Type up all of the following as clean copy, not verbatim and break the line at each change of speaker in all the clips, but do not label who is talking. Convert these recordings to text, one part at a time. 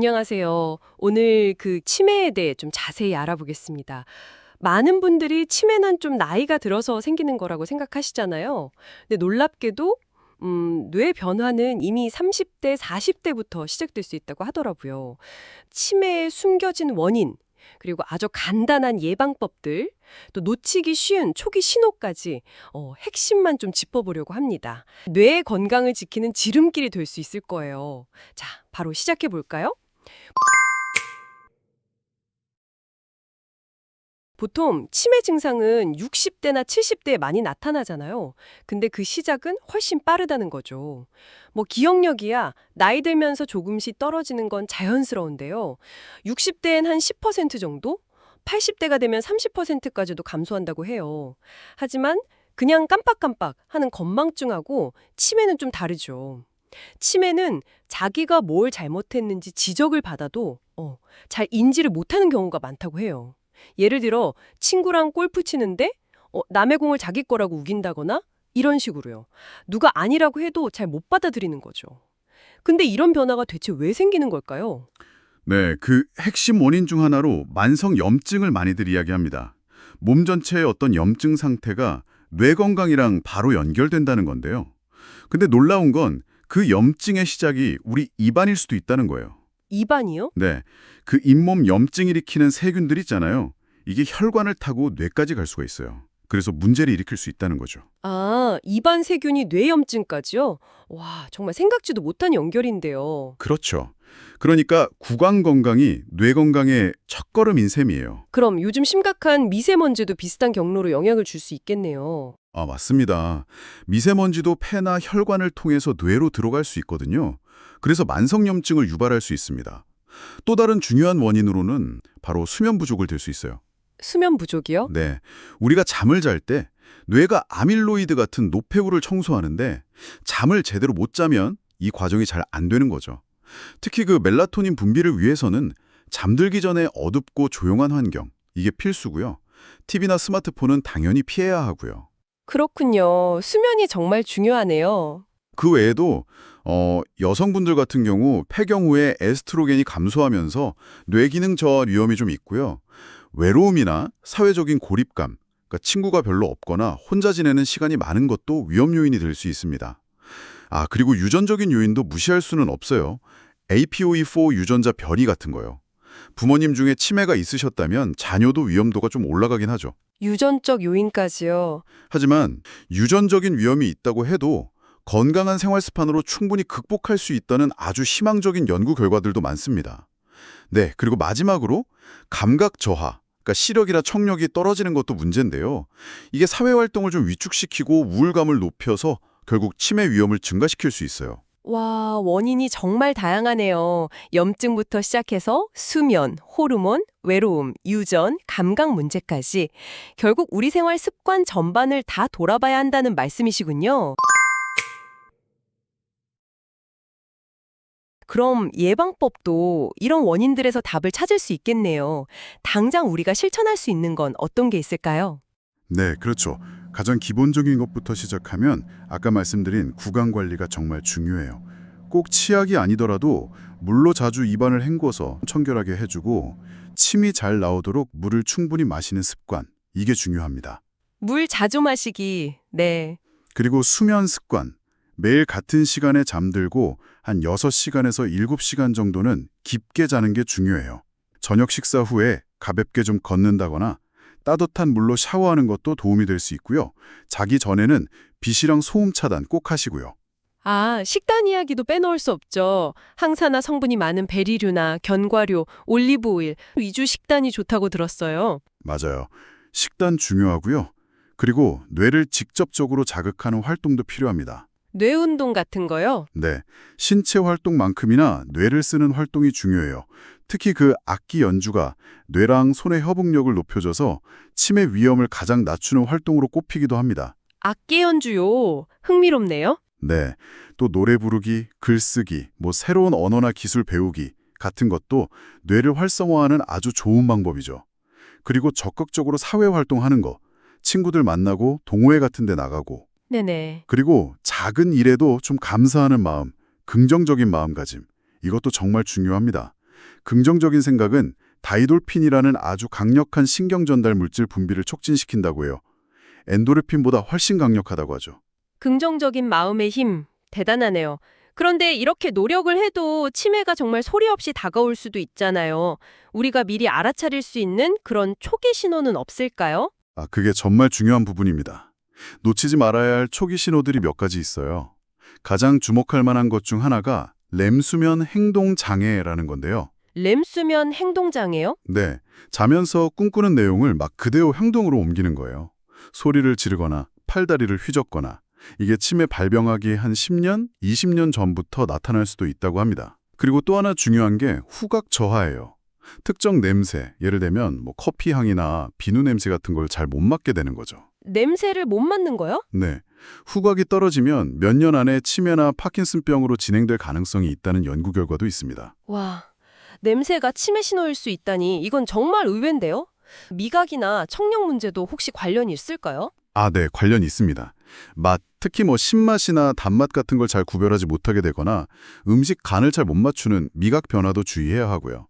안녕하세요. 오늘 그 치매에 대해 좀 자세히 알아보겠습니다. 많은 분들이 치매는 좀 나이가 들어서 생기는 거라고 생각하시잖아요. 근데 놀랍게도 뇌 변화는 이미 30대, 40대부터 시작될 수 있다고 하더라고요. 치매의 숨겨진 원인, 그리고 아주 간단한 예방법들, 또 놓치기 쉬운 초기 신호까지 핵심만 좀 짚어보려고 합니다. 뇌 건강을 지키는 지름길이 될 수 있을 거예요. 자, 바로 시작해 볼까요? 보통 치매 증상은 60대나 70대에 많이 나타나잖아요. 근데 그 시작은 훨씬 빠르다는 거죠. 뭐 기억력이야 나이 들면서 조금씩 떨어지는 건 자연스러운데요. 60대엔 한 10% 정도? 80대가 되면 30%까지도 감소한다고 해요. 하지만 그냥 깜빡깜빡 하는 건망증하고 치매는 좀 다르죠. 치매는 자기가 뭘 잘못했는지 지적을 받아도 잘 인지를 못하는 경우가 많다고 해요. 예를 들어 친구랑 골프 치는데 남의 공을 자기 거라고 우긴다거나 이런 식으로요. 누가 아니라고 해도 잘 못 받아들이는 거죠. 근데 이런 변화가 대체 왜 생기는 걸까요?
네, 그 핵심 원인 중 하나로 만성 염증을 많이들 이야기합니다. 몸 전체의 어떤 염증 상태가 뇌 건강이랑 바로 연결된다는 건데요. 근데 놀라운 건 그 염증의 시작이 우리 입안일 수도 있다는 거예요.
입안이요?
네, 그 잇몸 염증 일으키는 세균들 있잖아요. 이게 혈관을 타고 뇌까지 갈 수가 있어요. 그래서 문제를 일으킬 수 있다는 거죠.
아, 입안 세균이 뇌염증까지요? 와, 정말 생각지도 못한 연결인데요.
그렇죠. 그러니까 구강 건강이 뇌 건강의 첫걸음인 셈이에요.
그럼 요즘 심각한 미세먼지도 비슷한 경로로 영향을 줄 수 있겠네요.
아, 맞습니다. 미세먼지도 폐나 혈관을 통해서 뇌로 들어갈 수 있거든요. 그래서 만성염증을 유발할 수 있습니다. 또 다른 중요한 원인으로는 바로 수면 부족을 들 수 있어요.
수면 부족이요?
네, 우리가 잠을 잘 때 뇌가 아밀로이드 같은 노폐물을 청소하는데 잠을 제대로 못 자면 이 과정이 잘 안 되는 거죠. 특히 그 멜라토닌 분비를 위해서는 잠들기 전에 어둡고 조용한 환경, 이게 필수고요. TV나 스마트폰은 당연히 피해야 하고요.
그렇군요. 수면이 정말 중요하네요.
그 외에도 여성분들 같은 경우 폐경 후에 에스트로겐이 감소하면서 뇌기능 저하 위험이 좀 있고요. 외로움이나 사회적인 고립감, 그러니까 친구가 별로 없거나 혼자 지내는 시간이 많은 것도 위험 요인이 될 수 있습니다. 아, 그리고 유전적인 요인도 무시할 수는 없어요. APOE4 유전자 변이 같은 거요. 부모님 중에 치매가 있으셨다면 자녀도 위험도가 좀 올라가긴 하죠.
유전적 요인까지요.
하지만 유전적인 위험이 있다고 해도 건강한 생활 습관으로 충분히 극복할 수 있다는 아주 희망적인 연구 결과들도 많습니다. 네, 그리고 마지막으로 감각 저하, 그러니까 시력이나 청력이 떨어지는 것도 문제인데요. 이게 사회활동을 좀 위축시키고 우울감을 높여서 결국 치매 위험을 증가시킬 수 있어요.
와, 원인이 정말 다양하네요. 염증부터 시작해서 수면, 호르몬, 외로움, 유전, 감각 문제까지 결국 우리 생활 습관 전반을 다 돌아봐야 한다는 말씀이시군요. 그럼 예방법도 이런 원인들에서 답을 찾을 수 있겠네요. 당장 우리가 실천할 수 있는 건 어떤 게 있을까요?
네, 그렇죠. 가장 기본적인 것부터 시작하면 아까 말씀드린 구강 관리가 정말 중요해요. 꼭 치약이 아니더라도 물로 자주 입안을 헹궈서 청결하게 해주고 침이 잘 나오도록 물을 충분히 마시는 습관, 이게 중요합니다.
물 자주 마시기. 네.
그리고 수면 습관, 매일 같은 시간에 잠들고 한 6시간에서 7시간 정도는 깊게 자는 게 중요해요. 저녁 식사 후에 가볍게 좀 걷는다거나 따뜻한 물로 샤워하는 것도 도움이 될 수 있고요. 자기 전에는 빛이랑 소음 차단 꼭 하시고요.
아, 식단 이야기도 빼놓을 수 없죠. 항산화 성분이 많은 베리류나 견과류, 올리브 오일, 위주 식단이 좋다고 들었어요.
맞아요. 식단 중요하고요. 그리고 뇌를 직접적으로 자극하는 활동도 필요합니다.
뇌 운동 같은 거요?
네, 신체 활동만큼이나 뇌를 쓰는 활동이 중요해요. 특히 그 악기 연주가 뇌랑 손의 협응력을 높여줘서 치매 위험을 가장 낮추는 활동으로 꼽히기도 합니다.
악기 연주요. 흥미롭네요.
네, 또 노래 부르기, 글쓰기, 새로운 언어나 기술 배우기 같은 것도 뇌를 활성화하는 아주 좋은 방법이죠. 그리고 적극적으로 사회 활동하는 거, 친구들 만나고 동호회 같은 데 나가고,
네네.
그리고 작은 일에도 좀 감사하는 마음, 긍정적인 마음가짐, 이것도 정말 중요합니다. 긍정적인 생각은 다이돌핀이라는 아주 강력한 신경 전달 물질 분비를 촉진시킨다고 해요. 엔도르핀보다 훨씬 강력하다고 하죠.
긍정적인 마음의 힘, 대단하네요. 그런데 이렇게 노력을 해도 치매가 정말 소리 없이 다가올 수도 있잖아요. 우리가 미리 알아차릴 수 있는 그런 초기 신호는 없을까요?
그게 정말 중요한 부분입니다. 놓치지 말아야 할 초기 신호들이 몇 가지 있어요. 가장 주목할 만한 것 중 하나가 렘수면 행동 장애라는 건데요.
렘수면 행동장애요?
네, 자면서 꿈꾸는 내용을 막 그대로 행동으로 옮기는 거예요. 소리를 지르거나 팔다리를 휘젓거나. 이게 치매 발병하기 한 10년, 20년 전부터 나타날 수도 있다고 합니다. 그리고 또 하나 중요한 게 후각 저하예요. 특정 냄새, 예를 들면 커피 향이나 비누 냄새 같은 걸 잘 못 맡게 되는 거죠.
냄새를 못 맡는 거요?
네, 후각이 떨어지면 몇 년 안에 치매나 파킨슨병으로 진행될 가능성이 있다는 연구 결과도 있습니다.
와, 냄새가 치매 신호일 수 있다니 이건 정말 의외인데요? 미각이나 청력 문제도 혹시 관련이 있을까요?
네, 관련이 있습니다. 맛, 특히 신맛이나 단맛 같은 걸 잘 구별하지 못하게 되거나 음식 간을 잘 못 맞추는 미각 변화도 주의해야 하고요.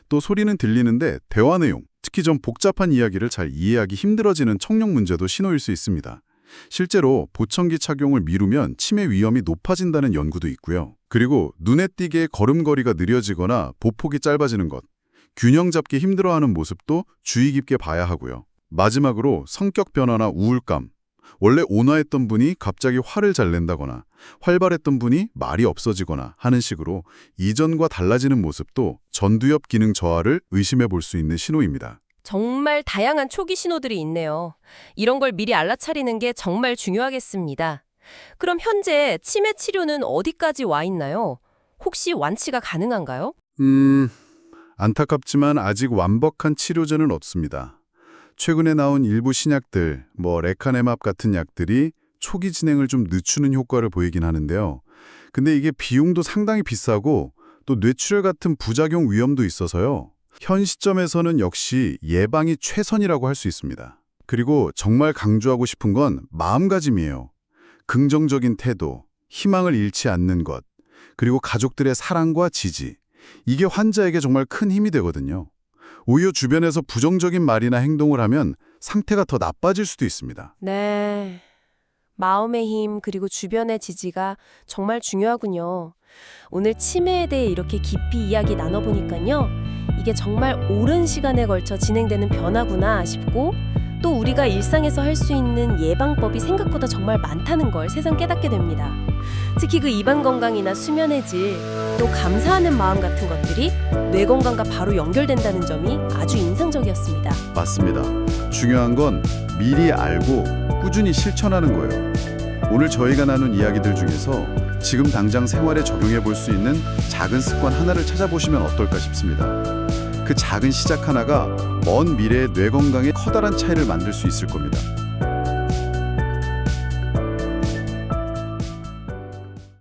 또 소리는 들리는데 대화 내용, 특히 좀 복잡한 이야기를 잘 이해하기 힘들어지는 청력 문제도 신호일 수 있습니다. 실제로 보청기 착용을 미루면 치매 위험이 높아진다는 연구도 있고요. 그리고 눈에 띄게 걸음걸이가 느려지거나 보폭이 짧아지는 것, 균형 잡기 힘들어하는 모습도 주의 깊게 봐야 하고요. 마지막으로 성격 변화나 우울감, 원래 온화했던 분이 갑자기 화를 잘 낸다거나 활발했던 분이 말이 없어지거나 하는 식으로 이전과 달라지는 모습도 전두엽 기능 저하를 의심해 볼 수 있는 신호입니다.
정말 다양한 초기 신호들이 있네요. 이런 걸 미리 알아차리는 게 정말 중요하겠습니다. 그럼 현재 치매 치료는 어디까지 와 있나요? 혹시 완치가 가능한가요?
안타깝지만 아직 완벽한 치료제는 없습니다. 최근에 나온 일부 신약들, 레카네맙 같은 약들이 초기 진행을 좀 늦추는 효과를 보이긴 하는데요. 근데 이게 비용도 상당히 비싸고 또 뇌출혈 같은 부작용 위험도 있어서요. 현 시점에서는 역시 예방이 최선이라고 할 수 있습니다. 그리고 정말 강조하고 싶은 건 마음가짐이에요. 긍정적인 태도, 희망을 잃지 않는 것, 그리고 가족들의 사랑과 지지. 이게 환자에게 정말 큰 힘이 되거든요. 오히려 주변에서 부정적인 말이나 행동을 하면 상태가 더 나빠질 수도 있습니다.
네. 마음의 힘 그리고 주변의 지지가 정말 중요하군요. 오늘 치매에 대해 이렇게 깊이 이야기 나눠보니까요. 이게 정말 오랜 시간에 걸쳐 진행되는 변화구나 싶고 또 우리가 일상에서 할 수 있는 예방법이 생각보다 정말 많다는 걸 새삼 깨닫게 됩니다. 특히 그 입안 건강이나 수면의 질, 또 감사하는 마음 같은 것들이 뇌 건강과 바로 연결된다는 점이 아주 인상적이었습니다.
맞습니다. 중요한 건 미리 알고 꾸준히 실천하는 거예요. 오늘 저희가 나눈 이야기들 중에서 지금 당장 생활에 적용해 볼 수 있는 작은 습관 하나를 찾아보시면 어떨까 싶습니다. 그 작은 시작 하나가 먼 미래의 뇌 건강에 커다란 차이를 만들 수 있을 겁니다.